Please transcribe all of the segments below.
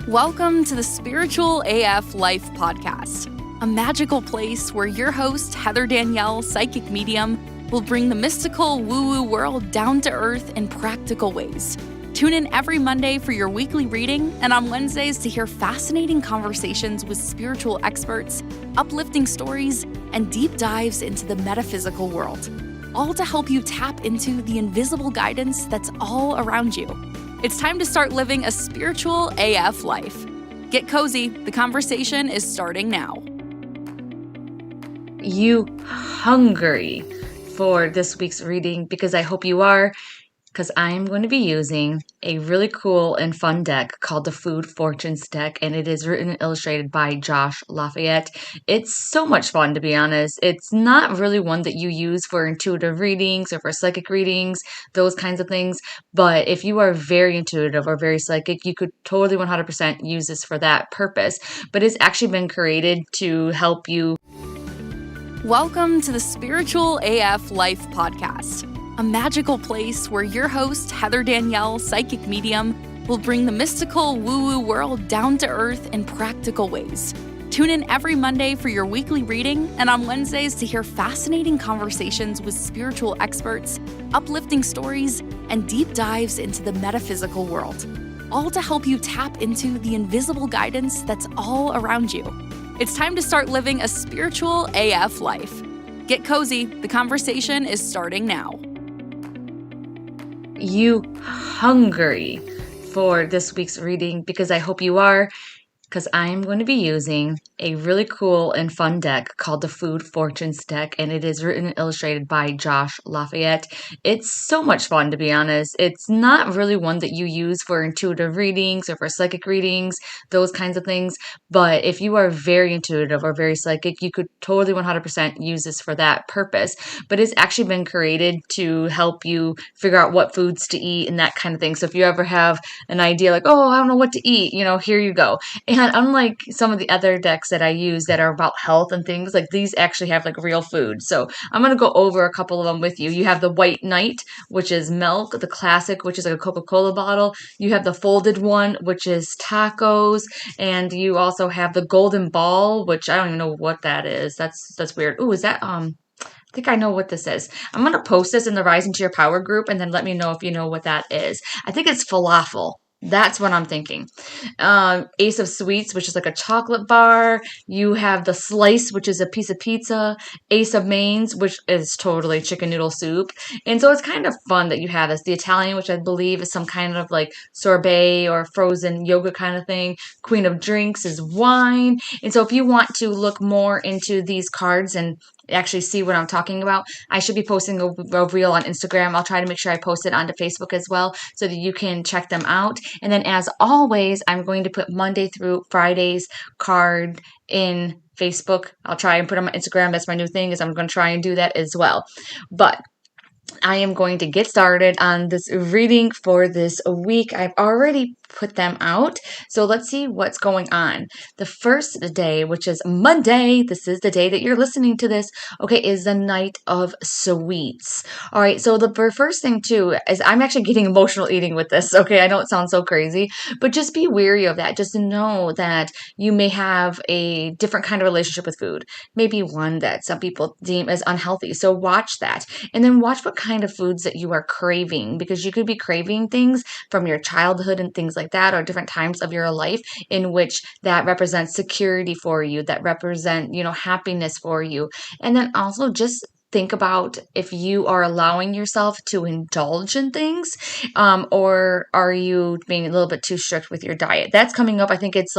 Welcome to the Spiritual AF Life podcast, a magical place where your host, Heather Danielle, psychic medium, will bring the mystical woo-woo world down to earth in practical ways. Tune in every Monday for your weekly reading and on Wednesdays to hear fascinating conversations with spiritual experts, uplifting stories, and deep dives into the metaphysical world, all to help you tap into the invisible guidance that's all around you. It's time to start living a spiritual AF life. Get cozy. The conversation is starting now. You hungry for this week's reading? Because I hope you are, because I'm going to be using a really cool and fun deck called the Foodie Fortunes deck, and it is written and illustrated by Josh Lafayette. It's so much fun, to be honest. It's not really one that you use for intuitive readings or for psychic readings, those kinds of things, but if you are very intuitive or very psychic, you could totally 100% use this for that purpose. But it's actually been created to help you. Welcome to the Spiritual AF Life podcast, a magical place where your host, Heather Danielle, psychic medium, will bring the mystical woo-woo world down to earth in practical ways. Tune in every Monday for your weekly reading and on Wednesdays to hear fascinating conversations with spiritual experts, uplifting stories, and deep dives into the metaphysical world, all to help you tap into the invisible guidance that's all around you. It's time to start living a spiritual AF life. Get cozy. The conversation is starting now. You hungry for this week's reading? Because I hope you are, because I'm going to be using a really cool and fun deck called the Foodie Fortunes deck, and it is written and illustrated by Josh Lafayette. It's so much fun, to be honest. It's not really one that you use for intuitive readings or for psychic readings, those kinds of things, but if you are very intuitive or very psychic, you could totally 100% use this for that purpose. But it's actually been created to help you figure out what foods to eat and that kind of thing. So if you ever have an idea like, oh, I don't know what to eat, here you go. And unlike some of the other decks that I use that are about health and things, like these actually have like real food. So I'm going to go over a couple of them with you. You have the White Knight, which is milk, the classic, which is like a Coca-Cola bottle. You have the folded one, which is tacos. And you also have the Golden Ball, which I don't even know what that is. That's weird. Ooh, is that, I think I know what this is. I'm going to post this in the Rise into Your Power group and then let me know if you know what that is. I think it's falafel. That's what I'm thinking. Ace of Sweets, which is like a chocolate bar. You have the Slice, which is a piece of pizza. Ace of Mains, which is totally chicken noodle soup. And so it's kind of fun that you have this. The Italian, which I believe is some kind of like sorbet or frozen yogurt kind of thing. Queen of Drinks is wine. And so if you want to look more into these cards and actually see what I'm talking about, I should be posting a reel on Instagram. I'll try to make sure I post it onto Facebook as well so that you can check them out. And then as always, I'm going to put Monday through Friday's card in Facebook. I'll try and put on my Instagram. That's my new thing, is I'm going to try and do that as well. But I am going to get started on this reading for this week. I've already put them out. So let's see what's going on. The first day, which is Monday, this is the day that you're listening to this, okay, is the Night of Sweets. All right, so the first thing too is I'm actually getting emotional eating with this, okay? I know it sounds so crazy, but just be wary of that. Just know that you may have a different kind of relationship with food, maybe one that some people deem as unhealthy. So watch that. And then watch what kind of foods that you are craving, because you could be craving things from your childhood and things like that, or different times of your life in which that represents security for you, that represent, happiness for you. And then also just think about if you are allowing yourself to indulge in things, or are you being a little bit too strict with your diet? That's coming up. I think it's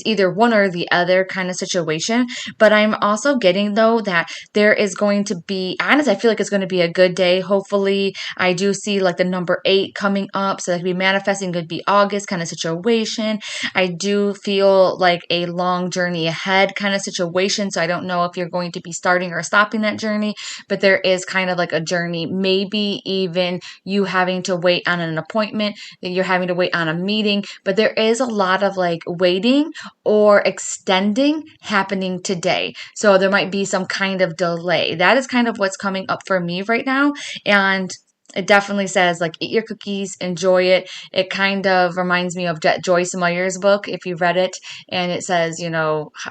either one or the other kind of situation. But I'm also getting, though, that there is going to be, honestly, I feel like it's going to be a good day. Hopefully, I do see like the number 8 coming up. So that could be manifesting, could be August kind of situation. I do feel like a long journey ahead kind of situation. So I don't know if you're going to be starting or stopping that journey, but there is kind of like a journey, maybe even you having to wait on an appointment, that you're having to wait on a meeting, but there is a lot of like waiting or extending happening today. So there might be some kind of delay. That is kind of what's coming up for me right now. And It definitely says like eat your cookies, enjoy it. It kind of reminds me of Joyce Meyer's book, if you read it, and it says,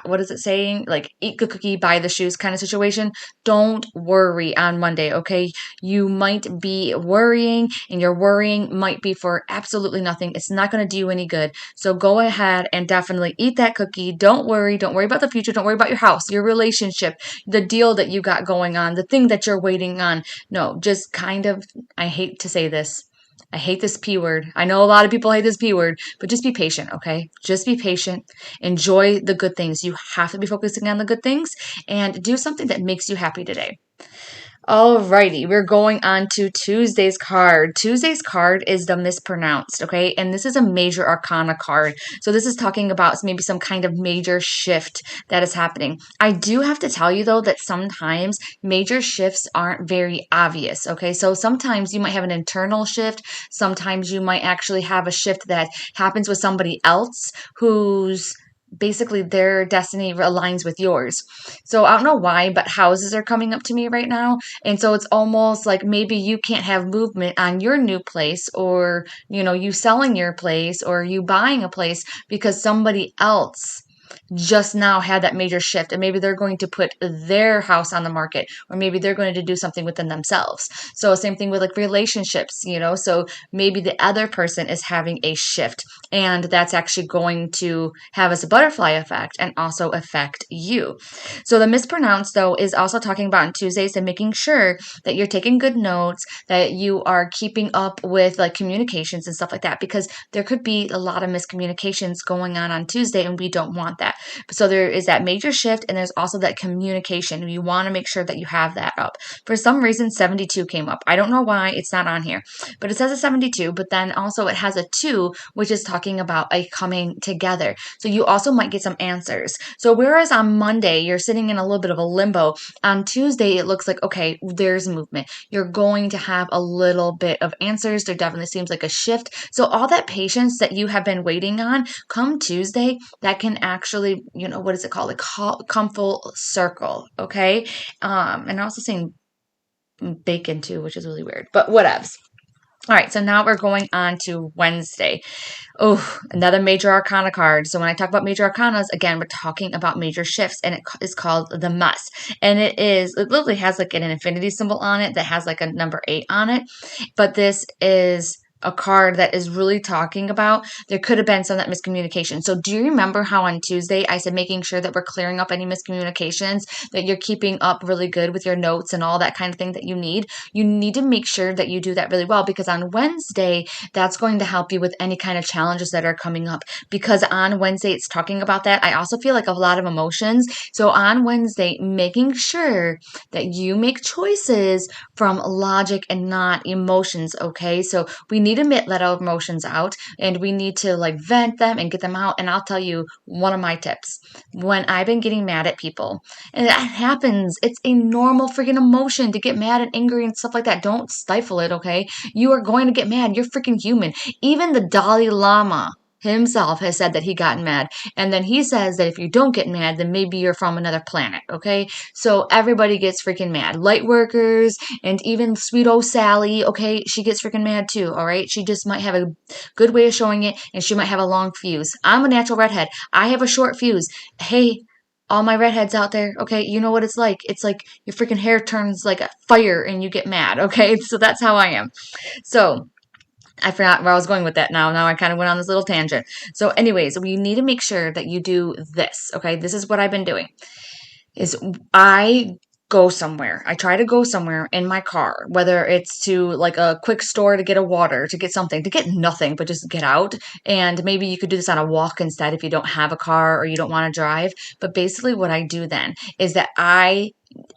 what is it saying? Like eat the cookie, buy the shoes kind of situation. Don't worry on Monday, okay? You might be worrying, and your worrying might be for absolutely nothing. It's not going to do you any good. So go ahead and definitely eat that cookie. Don't worry. Don't worry about the future. Don't worry about your house, your relationship, the deal that you got going on, the thing that you're waiting on. No, just kind of, I hate to say this. I hate this P word. I know a lot of people hate this P word, but just be patient, okay? Just be patient. Enjoy the good things. You have to be focusing on the good things and do something that makes you happy today. Alrighty, we're going on to Tuesday's card. Tuesday's card is the mispronounced, okay? And this is a major arcana card. So this is talking about maybe some kind of major shift that is happening. I do have to tell you though that sometimes major shifts aren't very obvious, okay? So sometimes you might have an internal shift. Sometimes you might actually have a shift that happens with somebody else who's basically their destiny aligns with yours. So I don't know why, but houses are coming up to me right now. And so it's almost like maybe you can't have movement on your new place or, you selling your place or you buying a place because somebody else just now had that major shift, and maybe they're going to put their house on the market, or maybe they're going to do something within themselves. So same thing with like relationships, so maybe the other person is having a shift, and that's actually going to have as a butterfly effect and also affect you. So the mispronounced though is also talking about on Tuesdays and making sure that you're taking good notes, that you are keeping up with like communications and stuff like that, because there could be a lot of miscommunications going on Tuesday, and we don't want that. So there is that major shift, and there's also that communication. You want to make sure that you have that up. For some reason, 72 came up. I don't know why it's not on here, but it says a 72, but then also it has a 2, which is talking about a coming together. So you also might get some answers. So whereas on Monday, you're sitting in a little bit of a limbo, on Tuesday, it looks like, okay, there's movement. You're going to have a little bit of answers. There definitely seems like a shift. So all that patience that you have been waiting on, come Tuesday, that can actually, what is it called? Like come full circle. Okay. And I'm also saying bacon too, which is really weird, but whatevs. All right, so now we're going on to Wednesday. Oh, another major arcana card. So when I talk about major arcanas, again, we're talking about major shifts, and it is called the Mess. And it literally has like an infinity symbol on it that has like a number 8 on it. But this is a card that is really talking about there could have been some of that miscommunication. So do you remember how on Tuesday I said making sure that we're clearing up any miscommunications, that you're keeping up really good with your notes and all that kind of thing that you need? You need to make sure that you do that really well, because on Wednesday, that's going to help you with any kind of challenges that are coming up, because on Wednesday, it's talking about that. I also feel like a lot of emotions. So on Wednesday, making sure that you make choices from logic and not emotions, okay? So we need to let our emotions out, and we need to like vent them and get them out. And I'll tell you one of my tips. When I've been getting mad at people, and that happens, it's a normal freaking emotion to get mad and angry and stuff like that. Don't stifle it, okay? You are going to get mad. You're freaking human. Even the Dalai Lama himself has said that he got mad. And then he says that if you don't get mad, then maybe you're from another planet, okay? So everybody gets freaking mad. Light workers and even sweet old Sally, okay? She gets freaking mad too, all right? She just might have a good way of showing it, and she might have a long fuse. I'm a natural redhead. I have a short fuse. Hey, all my redheads out there, okay, you know what it's like. It's like your freaking hair turns like a fire and you get mad, okay? So that's how I am. So I forgot where I was going with that now. Now I kind of went on this little tangent. So anyways, we need to make sure that you do this, okay? This is what I've been doing. Is I go somewhere. I try to go somewhere in my car, whether it's to like a quick store to get a water, to get something, to get nothing, but just get out. And maybe you could do this on a walk instead if you don't have a car or you don't want to drive. But basically what I do then is that I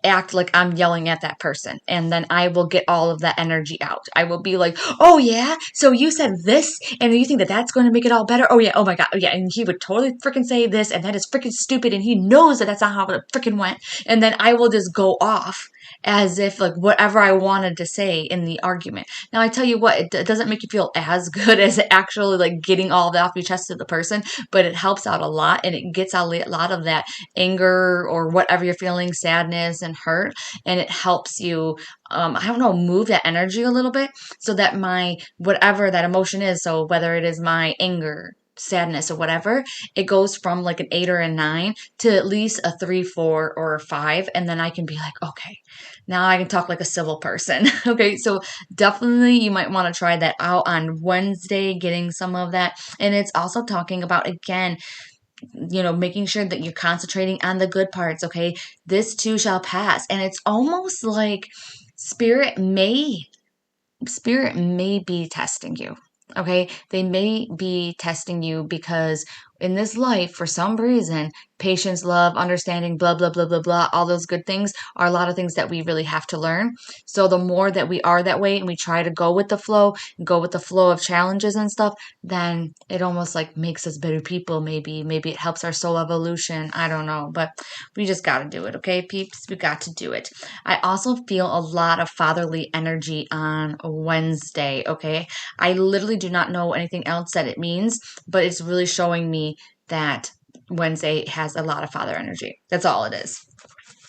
act like I'm yelling at that person, and then I will get all of that energy out. I will be like, oh yeah, so you said this and you think that that's going to make it all better? Oh yeah, oh my god, oh yeah, and he would totally freaking say this, and that is freaking stupid, and he knows that that's not how it freaking went. And then I will just go off as if like whatever I wanted to say in the argument. Now I tell you what, it doesn't make you feel as good as actually like getting all of that off your chest to the person, but it helps out a lot, and it gets out a lot of that anger or whatever you're feeling, sadness, sadness and hurt, and it helps you, I don't know, move that energy a little bit so that whatever that emotion is, so whether it is my anger, sadness, or whatever, it goes from like an 8 or a 9 to at least a 3, 4, or a 5. And then I can be like, okay, now I can talk like a civil person. Okay, so definitely you might want to try that out on Wednesday, getting some of that. And it's also talking about, again, making sure that you're concentrating on the good parts. Okay, this too shall pass. And it's almost like spirit may be testing you. Okay, they may be testing you because in this life, for some reason, patience, love, understanding, blah, blah, blah, blah, blah, all those good things are a lot of things that we really have to learn. So the more that we are that way and we try to go with the flow of challenges and stuff, then it almost like makes us better people. Maybe it helps our soul evolution. I don't know, but we just got to do it. Okay, peeps, we got to do it. I also feel a lot of fatherly energy on Wednesday. Okay, I literally do not know anything else that it means, but it's really showing me that Wednesday has a lot of father energy. That's all it is.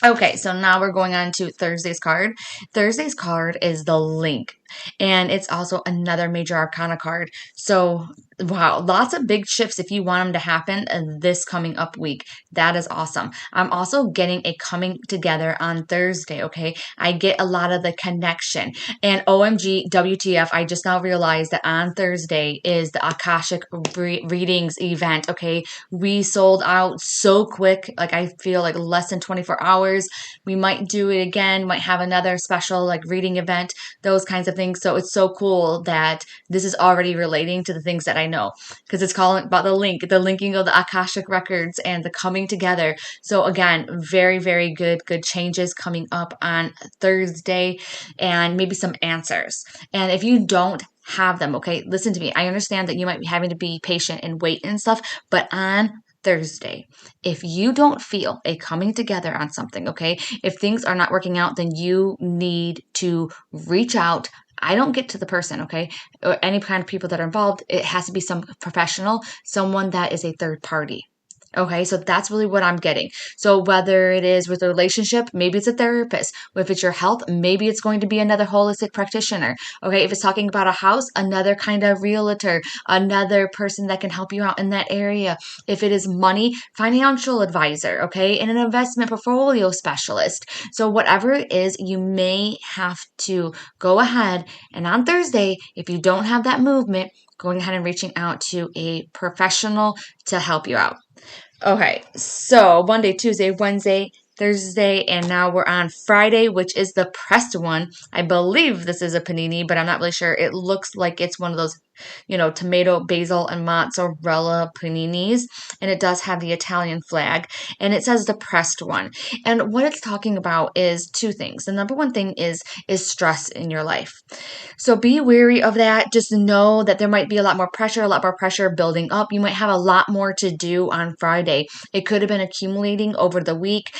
Okay, so now we're going on to Thursday's card. Thursday's card is the Link, and it's also another major arcana card. So, wow, lots of big shifts if you want them to happen this coming up week. That is awesome. I'm also getting a coming together on Thursday, okay? I get a lot of the connection. And OMG, WTF, I just now realized that on Thursday is the Akashic Readings event, okay? We sold out so quick, like I feel like less than 24 hours. We might do it again, might have another special like reading event, those kinds of things. So it's so cool that this is already relating to the things that I know, because it's calling about the linking of the Akashic records and the coming together. So again, very, very good changes coming up on Thursday, and maybe some answers. And if you don't have them, okay, listen to me. I understand that you might be having to be patient and wait and stuff, but on Thursday, if you don't feel a coming together on something, okay, if things are not working out, then you need to reach out. I don't get to the person, okay, or any kind of people that are involved. It has to be some professional, someone that is a third party. Okay, so that's really what I'm getting. So whether it is with a relationship, maybe it's a therapist. If it's your health, maybe it's going to be another holistic practitioner. Okay, if it's talking about a house, another kind of realtor, another person that can help you out in that area. If it is money, financial advisor, okay, and an investment portfolio specialist. So whatever it is, you may have to go ahead and on Thursday, if you don't have that movement, going ahead and reaching out to a professional to help you out. Okay, so Monday, Tuesday, Wednesday, Thursday, and now we're on Friday, which is the pressed one. I believe this is a panini, but I'm not really sure. It looks like it's one of those, tomato, basil, and mozzarella paninis, and it does have the Italian flag, and it says the pressed one. And what it's talking about is two things. The number one thing is stress in your life. So be wary of that. Just know that there might be a lot more pressure building up. You might have a lot more to do on Friday. It could have been accumulating over the week.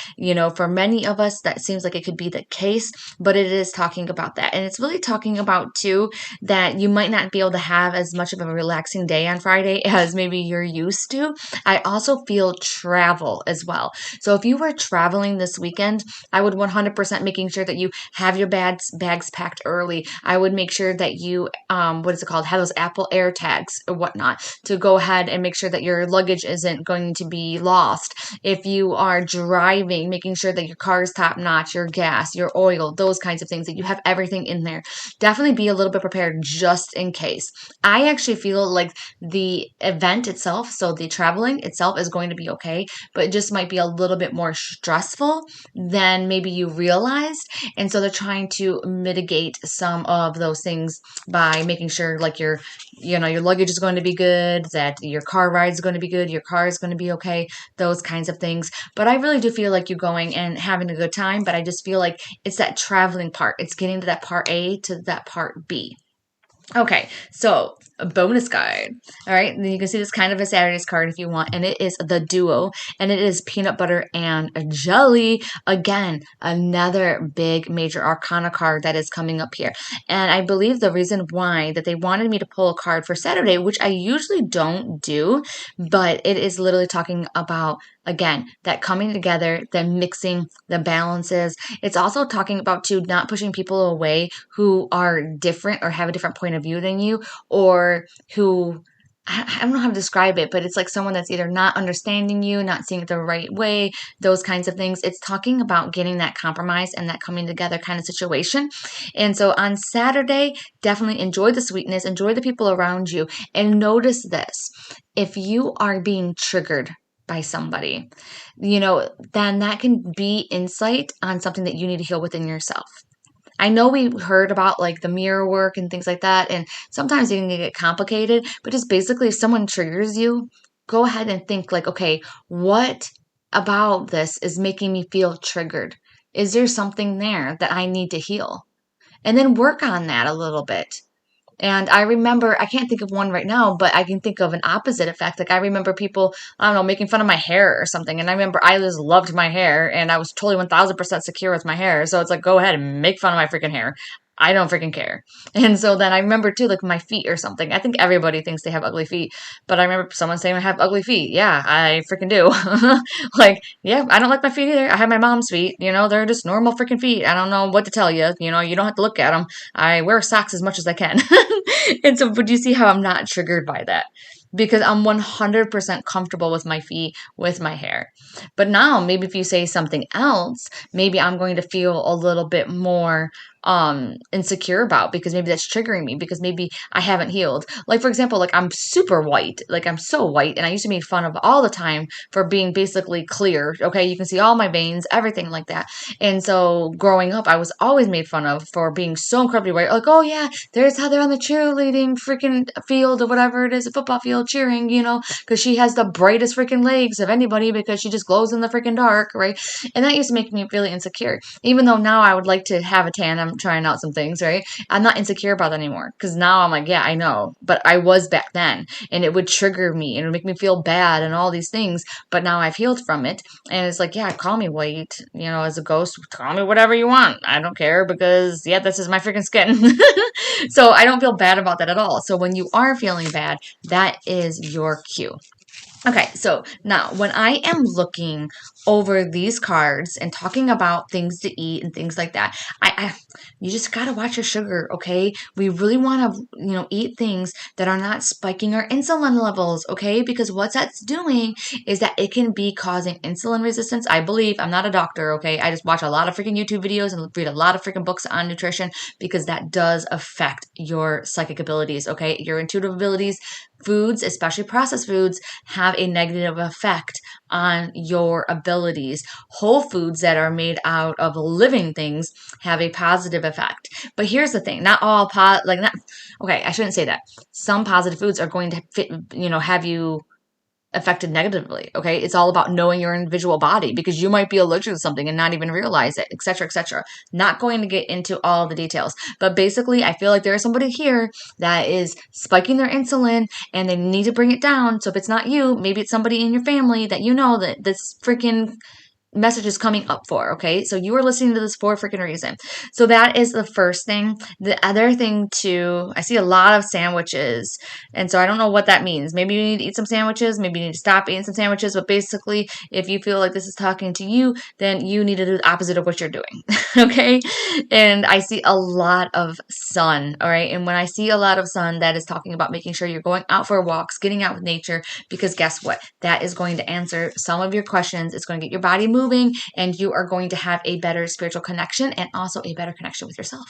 For many of us, that seems like it could be the case, but it is talking about that. And it's really talking about, too, that you might not be able to have as much of a relaxing day on Friday as maybe you're used to. I also feel travel as well. So if you were traveling this weekend, I would 100% making sure that you have your bags packed early. I would make sure that you, have those Apple AirTags or whatnot to go ahead and make sure that your luggage isn't going to be lost. If you are driving, making sure that your car is top notch, your gas, your oil, those kinds of things, that you have everything in there. Definitely be a little bit prepared just in case. I actually feel like the event itself, so the traveling itself, is going to be okay, but it just might be a little bit more stressful than maybe you realized. And so they're trying to mitigate some of those things by making sure like your luggage is going to be good, that your car ride is going to be good, your car is going to be okay, those kinds of things. But I really do feel like you're going and having a good time, but I just feel like it's that traveling part. It's getting to that part A to that part B. Okay, so a bonus card. All right. And then you can see this kind of a Saturday's card if you want. And it is the duo. And it is peanut butter and jelly. Again, another big major arcana card that is coming up here. And I believe the reason why that they wanted me to pull a card for Saturday, which I usually don't do, but it is literally talking about, again, that coming together, the mixing, the balances. It's also talking about, too, not pushing people away who are different or have a different point of view than you, or who, I don't know how to describe it, but it's like someone that's either not understanding you, not seeing it the right way, those kinds of things. It's talking about getting that compromise and that coming together kind of situation. And so on Saturday, definitely enjoy the sweetness, enjoy the people around you, and notice this. If you are being triggered by somebody, then that can be insight on something that you need to heal within yourself. I know we heard about like the mirror work and things like that, and sometimes it can get complicated, but just basically if someone triggers you, go ahead and think like, okay, what about this is making me feel triggered? Is there something there that I need to heal? And then work on that a little bit. And I remember, I can't think of one right now, but I can think of an opposite effect. Like I remember people, I don't know, making fun of my hair or something. And I remember I just loved my hair and I was totally 1000% secure with my hair. So it's like, go ahead and make fun of my freaking hair. I don't freaking care. And so then I remember too, like my feet or something. I think everybody thinks they have ugly feet, but I remember someone saying I have ugly feet. Yeah, I freaking do. Like, yeah, I don't like my feet either. I have my mom's feet. They're just normal freaking feet. I don't know what to tell you. You don't have to look at them. I wear socks as much as I can. And so, but you see how I'm not triggered by that? Because I'm 100% comfortable with my feet, with my hair. But now, maybe if you say something else, maybe I'm going to feel a little bit more insecure about, because maybe that's triggering me, because maybe I haven't healed. Like, for example, like I'm super white, like I'm so white, and I used to make fun of all the time for being basically clear. Okay, you can see all my veins, everything like that. And so growing up, I was always made fun of for being so incredibly white. Like, oh yeah, there's Heather on the cheerleading freaking field or whatever it is, a football field cheering, because she has the brightest freaking legs of anybody because she just glows in the freaking dark, right? And that used to make me really insecure. Even though now I would like to have a tan, I'm trying out some things, right? I'm not insecure about that anymore, because now I'm like, yeah, I know, but I was back then, and it would trigger me and it would make me feel bad and all these things. But now I've healed from it, and it's like, yeah, call me white, as a ghost, call me whatever you want. I don't care, because yeah, this is my freaking skin. So I don't feel bad about that at all. So when you are feeling bad, that is your cue. Okay, so now when I am looking over these cards and talking about things to eat and things like that, you just got to watch your sugar, okay? We really want to, eat things that are not spiking our insulin levels, okay? Because what that's doing is that it can be causing insulin resistance. I believe, I'm not a doctor, okay? I just watch a lot of freaking YouTube videos and read a lot of freaking books on nutrition, because that does affect your psychic abilities, okay? Your intuitive abilities. Foods, especially processed foods, have a negative effect on your abilities. Whole foods that are made out of living things have a positive effect. But here's the thing, not all I shouldn't say that. Some positive foods are going to fit, have you affected negatively, okay? It's all about knowing your individual body, because you might be allergic to something and not even realize it, etc., etc. Not going to get into all the details, but basically, I feel like there is somebody here that is spiking their insulin and they need to bring it down. So if it's not you, maybe it's somebody in your family that that this freaking message is coming up for, okay? So you are listening to this for a freaking reason. So that is the first thing. The other thing too, I see a lot of sandwiches, and so I don't know what that means. Maybe you need to eat some sandwiches, maybe you need to stop eating some sandwiches, but basically, if you feel like this is talking to you, then you need to do the opposite of what you're doing, okay? And I see a lot of sun, all right? And when I see a lot of sun, that is talking about making sure you're going out for walks, getting out with nature, because guess what? That is going to answer some of your questions. It's going to get your body moving, and you are going to have a better spiritual connection and also a better connection with yourself.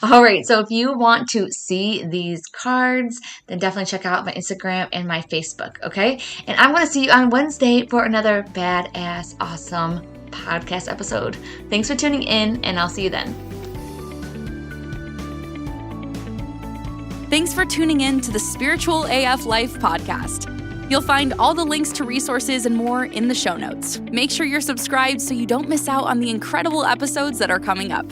All right, so if you want to see these cards, then definitely check out my Instagram and my Facebook, okay? And I'm going to see you on Wednesday for another badass, awesome podcast episode. Thanks for tuning in, and I'll see you then. Thanks for tuning in to the Spiritual AF Life podcast. You'll find all the links to resources and more in the show notes. Make sure you're subscribed so you don't miss out on the incredible episodes that are coming up.